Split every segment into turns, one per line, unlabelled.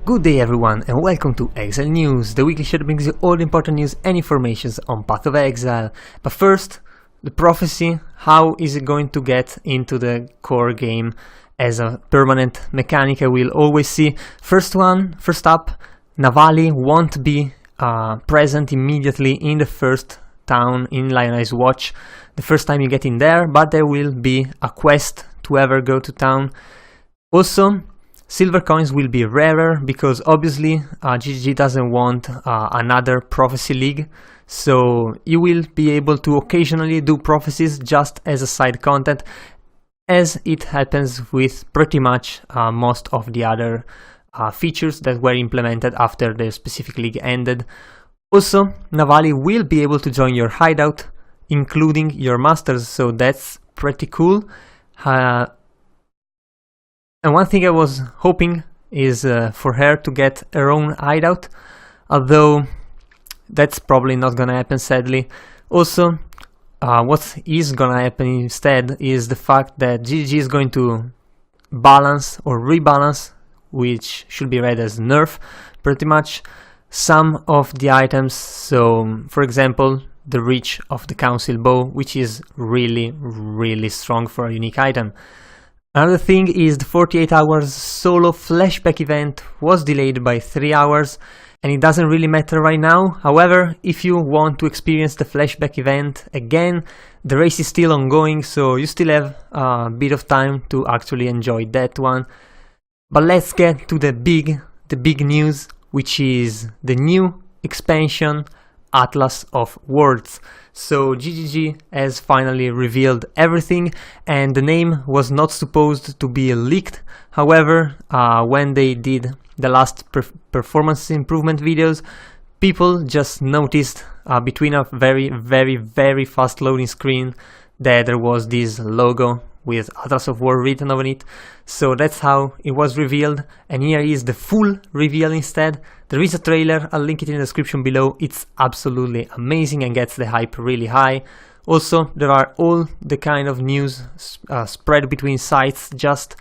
Good day everyone and welcome to Exile News, the weekly show that brings you all the important news and informations on Path of Exile. But first, the prophecy, how is it going to get into the core game as a permanent mechanic? I will always see. First up, Navali won't be present immediately in the first town in Lionel's Watch, the first time you get in there, but there will be a quest to ever go to town. Also, silver coins will be rarer because obviously GGG doesn't want another prophecy league, so you will be able to occasionally do prophecies just as a side content, as it happens with pretty much most of the other features that were implemented after the specific league ended. Also, Navali will be able to join your hideout, including your masters, so that's pretty cool. And one thing I was hoping is for her to get her own hideout, although that's probably not gonna happen, sadly. Also, what is gonna happen instead is the fact that GGG is going to balance or rebalance, which should be read as nerf, pretty much, some of the items. So, for example, the reach of the council bow, which is really strong for a unique item. Another thing is the 48 hours solo flashback event was delayed by 3 hours, and it doesn't really matter right now. However, if you want to experience the flashback event again, the race is still ongoing, so you still have a bit of time to actually enjoy that one. But let's get to the big news, which is the new expansion, Atlas of Worlds. So GGG has finally revealed everything, and the name was not supposed to be leaked. However, when they did the last performance improvement videos, people just noticed between a very fast loading screen that there was this logo with Atlas of War written on it. So that's how it was revealed, and here is the full reveal instead. There is a trailer, I'll link it in the description below. It's absolutely amazing and gets the hype really high. Also, there are all the kind of news spread between sites, just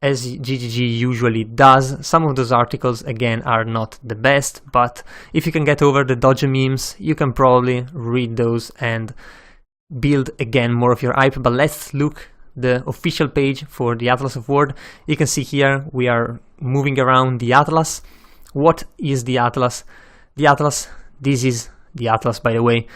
as GGG usually does. Some of those articles, again, are not the best, but if you can get over the dodgy memes, you can probably read those and build again more of your hype. But let's look the official page for the Atlas of War. You can see here we are moving around the Atlas. What is the Atlas? The Atlas, this is the Atlas by the way,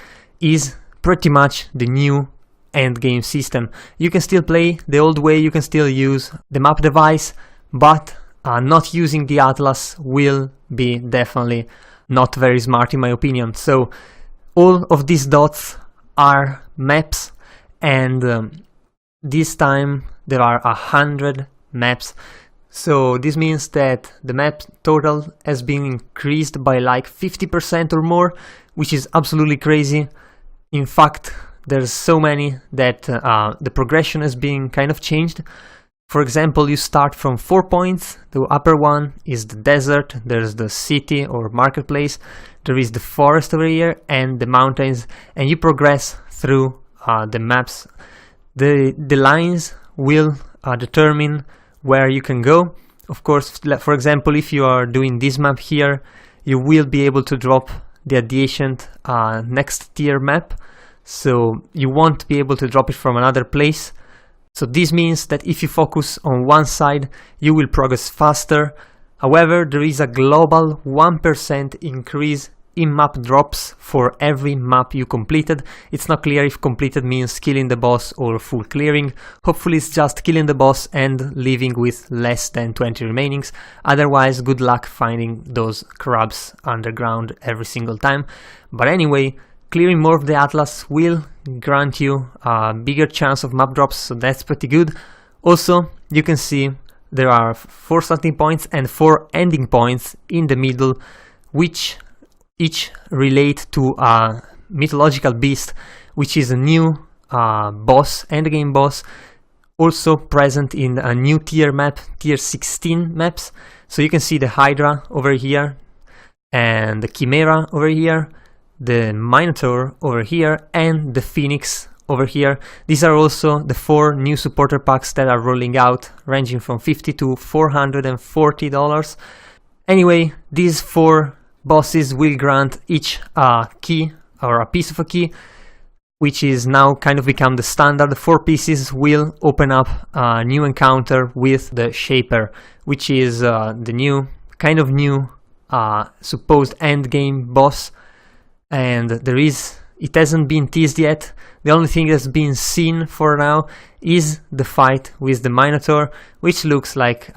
is pretty much the new endgame system. You can still play the old way, you can still use the map device, but not using the Atlas will be definitely not very smart in my opinion. So all of these dots are maps, and this time there are 100 maps. So this means that the map total has been increased by like 50% or more, which is absolutely crazy. In fact, there's so many that the progression has been kind of changed. For example, you start from 4 points. The upper one is the desert, there's the city or marketplace, there is the forest over here and the mountains, and you progress through the maps. The lines will determine where you can go. Of course, for example, if you are doing this map here, you will be able to drop the adjacent next tier map, so you won't be able to drop it from another place. So this means that if you focus on one side, you will progress faster. However, there is a global 1% increase in map drops for every map you completed. It's not clear if completed means killing the boss or full clearing. Hopefully it's just killing the boss and leaving with less than 20 remainings. Otherwise, good luck finding those crabs underground every single time. But anyway, clearing more of the Atlas will grant you a bigger chance of map drops, so that's pretty good. Also, you can see there are 4 starting points and 4 ending points in the middle, which each relate to a mythological beast, which is a new boss, endgame boss, also present in a new tier map, tier 16 maps. So you can see the Hydra over here, and the Chimera over here, the Minotaur over here, and the Phoenix over here. These are also the 4 new supporter packs that are rolling out, ranging from $50 to $440. Anyway, these 4 bosses will grant each a key, or a piece of a key, which is now kind of become the standard. 4 pieces will open up a new encounter with the Shaper, which is the new, kind of new supposed endgame boss, and it hasn't been teased yet. The only thing that's been seen for now is the fight with the Minotaur, which looks like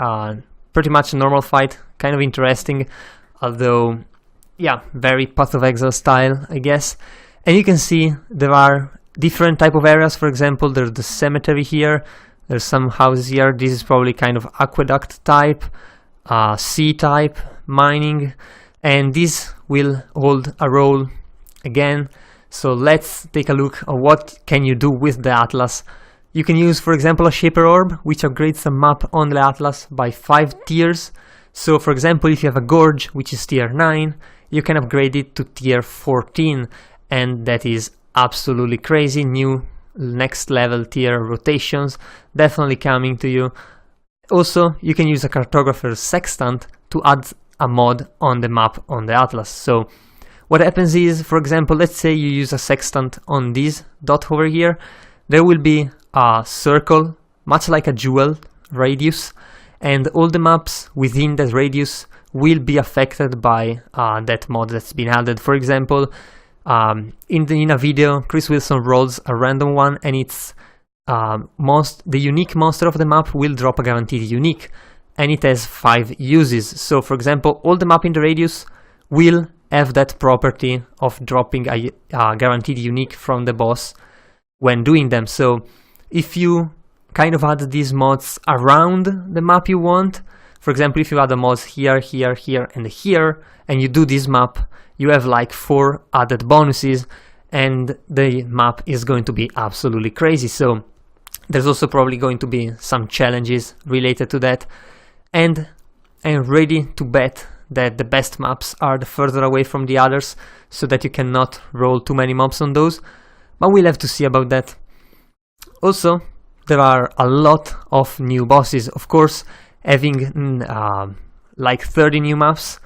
pretty much a normal fight, kind of interesting, although yeah, very Path of Exile style, I guess. And you can see there are different type of areas. For example, there's the cemetery here, there's some houses here. This is probably kind of aqueduct type, sea type, mining, and this will hold a role again. So let's take a look at what can you do with the Atlas. You can use, for example, a Shaper Orb, which upgrades the map on the Atlas by 5 tiers. So for example, if you have a Gorge, which is tier 9, you can upgrade it to tier 14, and that is absolutely crazy. New next level tier rotations definitely coming to you. Also, you can use a Cartographer's Sextant to add a mod on the map on the Atlas. So what happens is, for example, let's say you use a sextant on this dot over here, there will be a circle, much like a jewel radius, and all the maps within that radius will be affected by that mod that's been added. For example, in a video, Chris Wilson rolls a random one, and it's the unique monster of the map will drop a guaranteed unique, and it has 5 uses. So for example, all the map in the radius will have that property of dropping a guaranteed unique from the boss when doing them. So if you kind of add these mods around the map you want, for example, if you add the mods here, here, here, and here, and you do this map, you have like 4 added bonuses, and the map is going to be absolutely crazy. So there's also probably going to be some challenges related to that, and I'm ready to bet that the best maps are the further away from the others, so that you cannot roll too many mobs on those, but we'll have to see about that. Also, there are a lot of new bosses. Of course, having like 30 new maps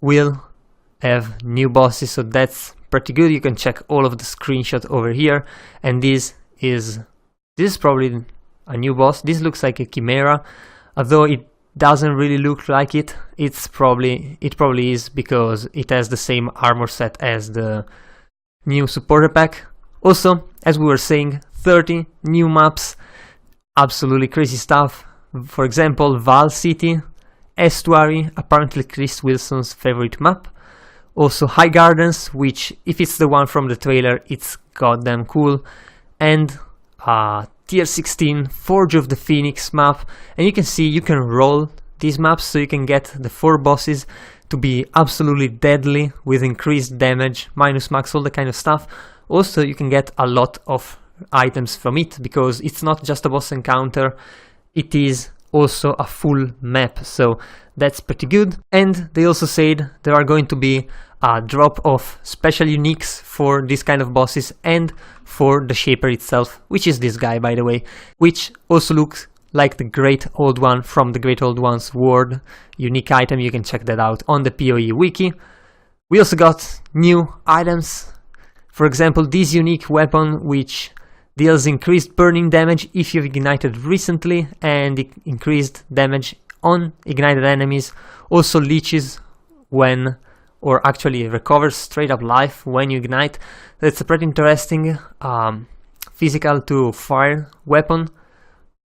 will have new bosses, so that's pretty good. You can check all of the screenshot over here, and this is probably a new boss. This looks like a Chimera, although it doesn't really look like it. It probably is, because it has the same armor set as the new supporter pack. Also, as we were saying, 30 new maps, absolutely crazy stuff. For example, Val City, Estuary, apparently Chris Wilson's favorite map. Also High Gardens, which if it's the one from the trailer, it's goddamn cool. And tier 16 Forge of the Phoenix map, and you can see you can roll these maps, so you can get the 4 bosses to be absolutely deadly with increased damage, minus max, all that kind of stuff. Also, you can get a lot of items from it, because it's not just a boss encounter, it is also a full map, so that's pretty good. And they also said there are going to be a drop of special uniques for this kind of bosses and for the Shaper itself, which is this guy, by the way, which also looks like the Great Old One from the Great Old One's Ward unique item. You can check that out on the PoE wiki. We also got new items. For example, this unique weapon, which deals increased burning damage if you've ignited recently, and increased damage on ignited enemies. Also leeches when, or actually recovers straight up life when you ignite. That's a pretty interesting physical to fire weapon.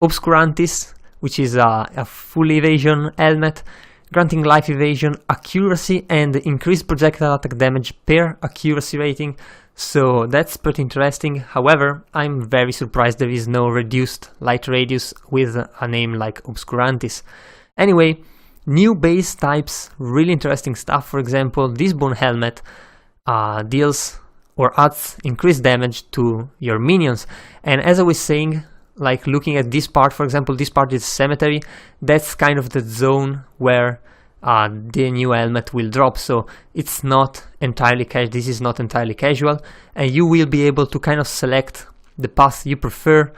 Obscurantis, which is a full evasion helmet, granting life evasion, accuracy, and increased projectile attack damage per accuracy rating. So that's pretty interesting. However, I'm very surprised there is no reduced light radius with a name like Obscurantis. Anyway, new base types, really interesting stuff. For example, this bone helmet deals or adds increased damage to your minions. And as I was saying, like looking at this part, for example, this part is cemetery. That's kind of the zone where the new helmet will drop, so it's not entirely casual. This is not entirely casual, and you will be able to kind of select the path you prefer,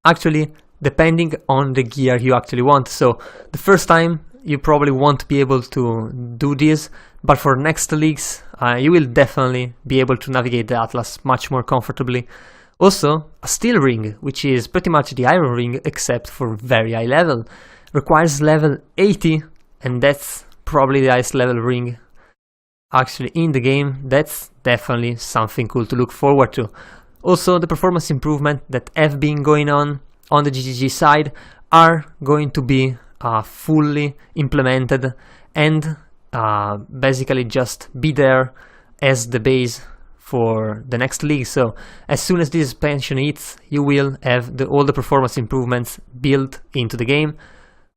actually depending on the gear you actually want. So the first time you probably won't be able to do this, but for next leagues you will definitely be able to navigate the Atlas much more comfortably. Also, a steel ring, which is pretty much the iron ring except for very high level, requires level 80, and that's probably the highest level ring actually in the game. That's definitely something cool to look forward to. Also, the performance improvement that have been going on the GGG side are going to be fully implemented and basically just be there as the base for the next league. So as soon as this expansion hits, you will have all the performance improvements built into the game.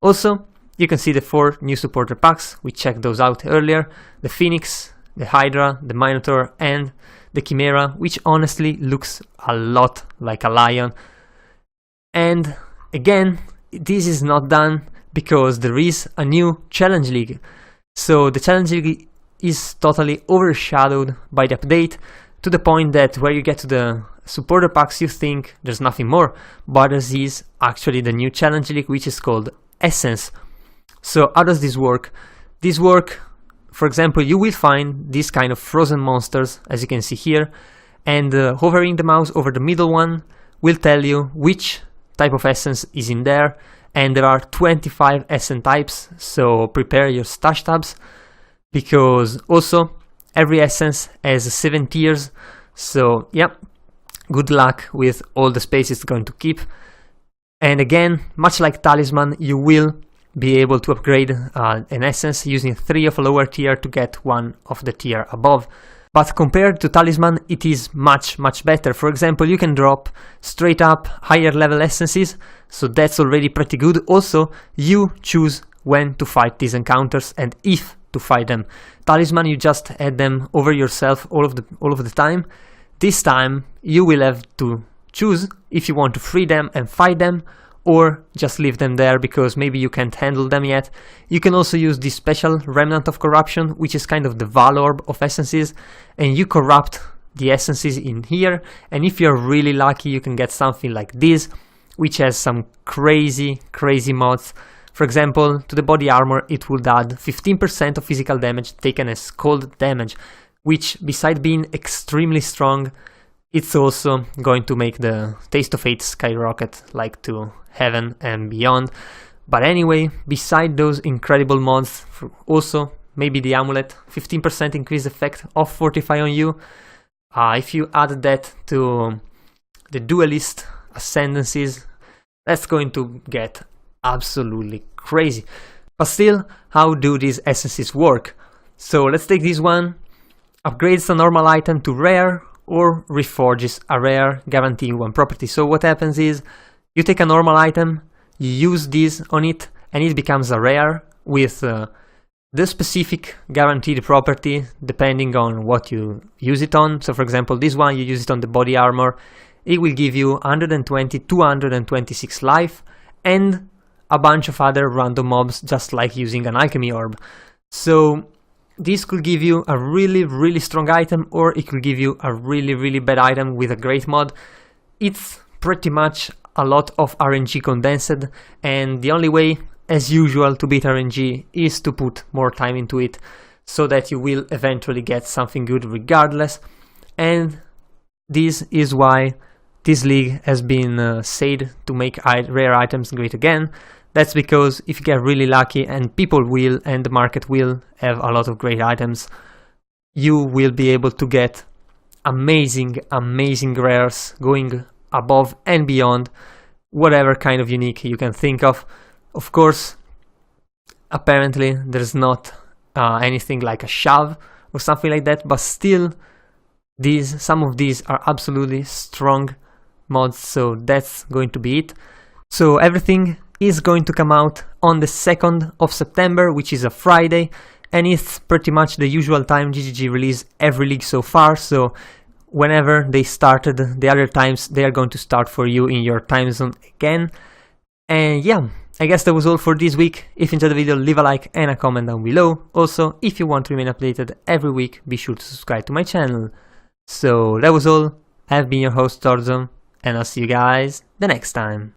Also, you can see the 4 new supporter packs. We checked those out earlier: the Phoenix, the Hydra, the Minotaur, and the Chimera, which honestly looks a lot like a lion. And again, this is not done because there is a new Challenge League. So the Challenge League is totally overshadowed by the update, to the point that where you get to the supporter packs you think there's nothing more, but there is actually the new Challenge League, which is called Essence. So how does this work? This works, for example, you will find these kind of frozen monsters, as you can see here, and hovering the mouse over the middle one will tell you which type of essence is in there, and there are 25 essence types, so prepare your stash tabs, because also every essence has 7 tiers, so yeah, good luck with all the space it's going to keep. And again, much like Talisman, you will be able to upgrade an essence using 3 of a lower tier to get 1 of the tier above. But compared to Talisman, it is much better. For example, you can drop straight up higher level essences, so that's already pretty good. Also, you choose when to fight these encounters and if to fight them. Talisman, you just add them over yourself all of the time. This time you will have to choose if you want to free them and fight them, or just leave them there because maybe you can't handle them yet. You can also use the special Remnant of Corruption, which is kind of the Valorb of essences, and you corrupt the essences in here, and if you're really lucky you can get something like this, which has some crazy mods. For example, to the body armor it would add 15% of physical damage taken as cold damage, which besides being extremely strong, it's also going to make the Taste of Fate skyrocket like to heaven and beyond. But anyway, beside those incredible mods, also maybe the amulet, 15% increased effect of Fortify on you. If you add that to the duelist ascendancies, that's going to get absolutely crazy. But still, how do these essences work? So let's take this one. Upgrades a normal item to rare or reforges a rare, guaranteeing 1 property. So what happens is, you take a normal item, you use this on it, and it becomes a rare with the specific guaranteed property depending on what you use it on. So for example, this one, you use it on the body armor, it will give you 120, 226 life, and a bunch of other random mobs, just like using an alchemy orb. So this could give you a really strong item, or it could give you a really bad item with a great mod. It's pretty much a lot of RNG condensed, and the only way, as usual, to beat RNG is to put more time into it, so that you will eventually get something good regardless. And this is why this league has been said to make rare items great again. That's because if you get really lucky, and people will, and the market will have a lot of great items, you will be able to get amazing rares going above and beyond whatever kind of unique you can think of. Of course, apparently there's not anything like a shove or something like that, but still some of these are absolutely strong mods, so that's going to be it. So everything is going to come out on the 2nd of September, which is a Friday, and it's pretty much the usual time GGG release every league so far, so whenever they started the other times, they are going to start for you in your time zone again. And yeah, I guess that was all for this week. If you enjoyed the video, leave a like and a comment down below. Also, if you want to remain updated every week, be sure to subscribe to my channel. So that was all. I've been your host Torzo, and I'll see you guys the next time.